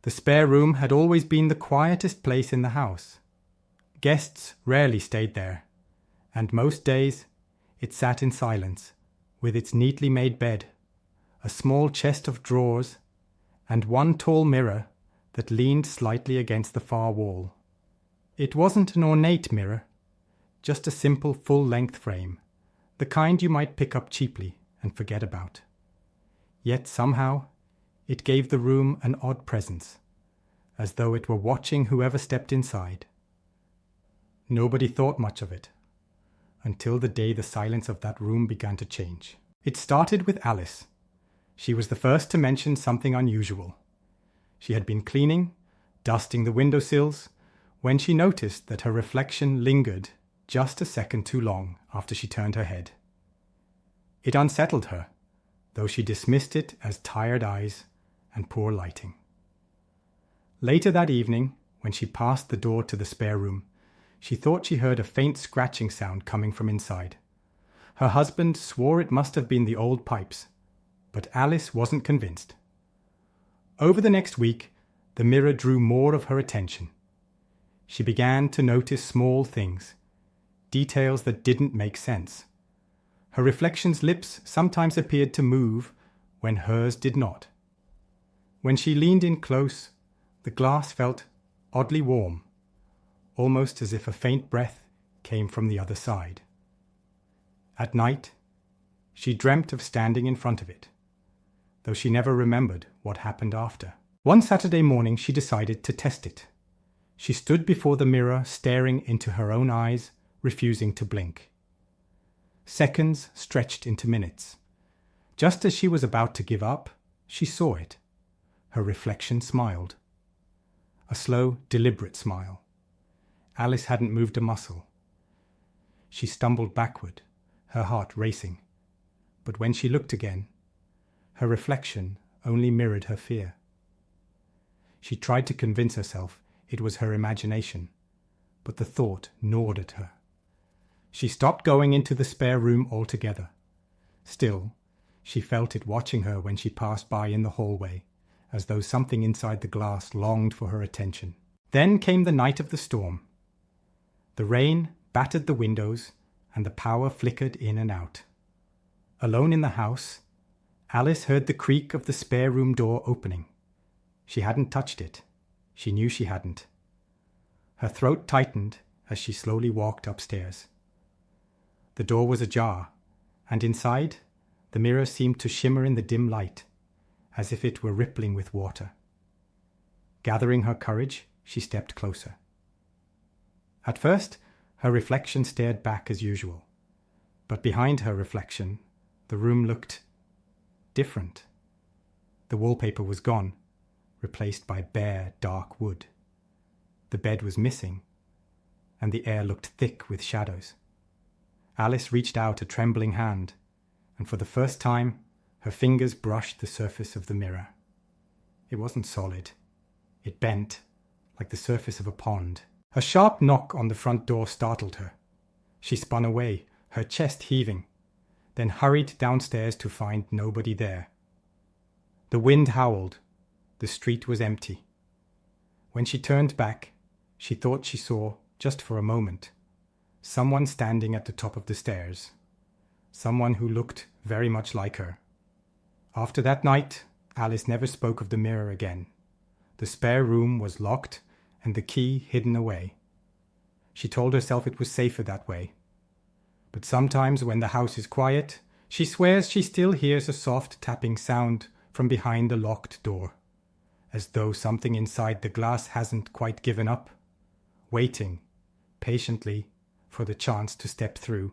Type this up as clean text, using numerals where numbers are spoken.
The spare room had always been the quietest place in the house. Guests rarely stayed there, and most days it sat in silence, with its neatly made bed, a small chest of drawers, and one tall mirror that leaned slightly against the far wall. It wasn't an ornate mirror, just a simple full-length frame, the kind you might pick up cheaply and forget about. Yet somehow it gave the room an odd presence, as though it were watching whoever stepped inside. Nobody thought much of it, until the day the silence of that room began to change. It started with Alice. She was the first to mention something unusual. She had been cleaning, dusting the windowsills, when she noticed that her reflection lingered just a second too long after she turned her head. It unsettled her, though she dismissed it as tired eyes and poor lighting. Later that evening, when she passed the door to the spare room, she thought she heard a faint scratching sound coming from inside. Her husband swore it must have been the old pipes, but Alice wasn't convinced. Over the next week, the mirror drew more of her attention. She began to notice small things, details that didn't make sense. Her reflection's lips sometimes appeared to move when hers did not. When she leaned in close, the glass felt oddly warm, almost as if a faint breath came from the other side. At night, she dreamt of standing in front of it, though she never remembered what happened after. One Saturday morning she decided to test it. She stood before the mirror, staring into her own eyes, refusing to blink. Seconds stretched into minutes. Just as she was about to give up, she saw it. Her reflection smiled. A slow, deliberate smile. Alice hadn't moved a muscle. She stumbled backward, her heart racing. But when she looked again, her reflection only mirrored her fear. She tried to convince herself it was her imagination, but the thought gnawed at her. She stopped going into the spare room altogether. Still, she felt it watching her when she passed by in the hallway, as though something inside the glass longed for her attention. Then came the night of the storm. The rain battered the windows, and the power flickered in and out. Alone in the house, Alice heard the creak of the spare room door opening. She hadn't touched it. She knew she hadn't. Her throat tightened as she slowly walked upstairs. The door was ajar, and inside, the mirror seemed to shimmer in the dim light, as if it were rippling with water. Gathering her courage, she stepped closer. At first, her reflection stared back as usual, but behind her reflection, the room looked different. The wallpaper was gone, replaced by bare, dark wood. The bed was missing, and the air looked thick with shadows. Alice reached out a trembling hand, and for the first time, her fingers brushed the surface of the mirror. It wasn't solid. It bent, like the surface of a pond. A sharp knock on the front door startled her. She spun away, her chest heaving, then hurried downstairs to find nobody there. The wind howled. The street was empty. When she turned back, she thought she saw, just for a moment, someone standing at the top of the stairs. Someone who looked very much like her. After that night, Alice never spoke of the mirror again. The spare room was locked and the key hidden away. She told herself it was safer that way. But sometimes when the house is quiet, she swears she still hears a soft tapping sound from behind the locked door, as though something inside the glass hasn't quite given up, waiting patiently for the chance to step through.